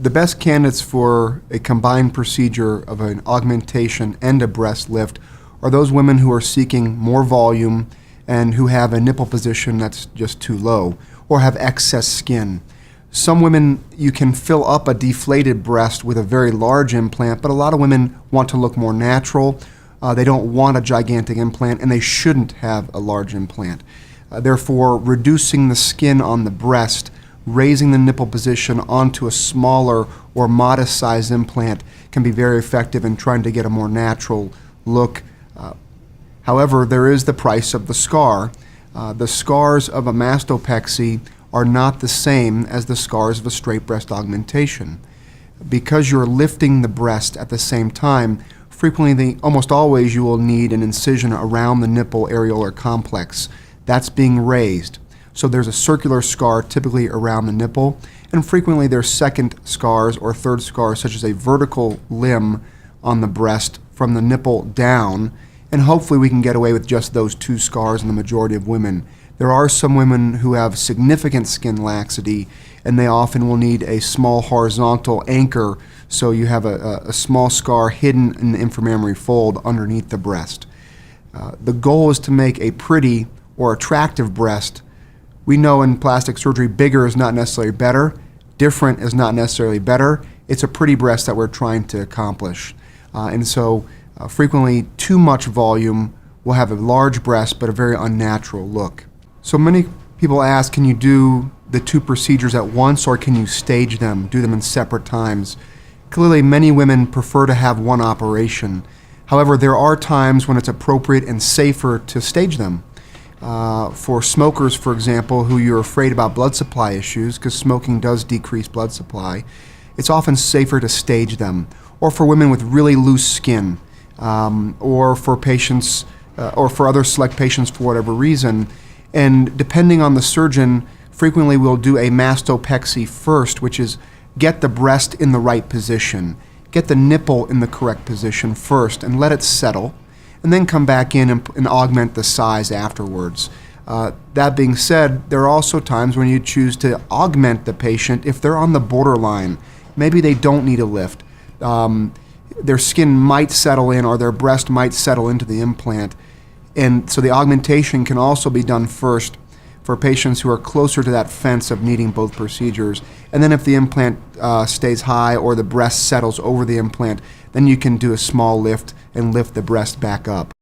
The best candidates for a combined procedure of an augmentation and a breast lift are those women who are seeking more volume and who have a nipple position that's just too low or have excess skin. Some women, you can fill up a deflated breast with a very large implant, but a lot of women want to look more natural. They don't want a gigantic implant, and they shouldn't have a large implant. Therefore, reducing the skin on the breast, raising the nipple position onto a smaller or modest size implant can be very effective in trying to get a more natural look. However, there is the price of the scar. The scars of a mastopexy are not the same as the scars of a straight breast augmentation. Because you're lifting the breast at the same time, frequently, almost always, you will need an incision around the nipple areolar complex. That's being raised. So there's a circular scar typically around the nipple, and frequently there's second scars or third scars, such as a vertical limb on the breast from the nipple down, and hopefully we can get away with just those two scars in the majority of women. There are some women who have significant skin laxity, and they often will need a small horizontal anchor, so you have a small scar hidden in the inframammary fold underneath the breast. The goal is to make a pretty or attractive breast. We know in plastic surgery, bigger is not necessarily better, different is not necessarily better. It's a pretty breast that we're trying to accomplish. And so frequently too much volume will have a large breast but a very unnatural look. So many people ask, can you do the two procedures at once, or can you stage them, do them in separate times? Clearly, many women prefer to have one operation. However, there are times when it's appropriate and safer to stage them. For smokers, for example, who you're afraid about blood supply issues, because smoking does decrease blood supply, it's often safer to stage them. Or for women with really loose skin, or for patients, or for other select patients for whatever reason. And depending on the surgeon, frequently we'll do a mastopexy first, which is get the breast in the right position, get the nipple in the correct position first, and let it settle, and then come back in and augment the size afterwards. That being said, there are also times when you choose to augment the patient if they're on the borderline. Maybe they don't need a lift. Their skin might settle in, or their breast might settle into the implant. And so the augmentation can also be done first for patients who are closer to that fence of needing both procedures. And then if the implant stays high or the breast settles over the implant, then you can do a small lift and lift the breast back up.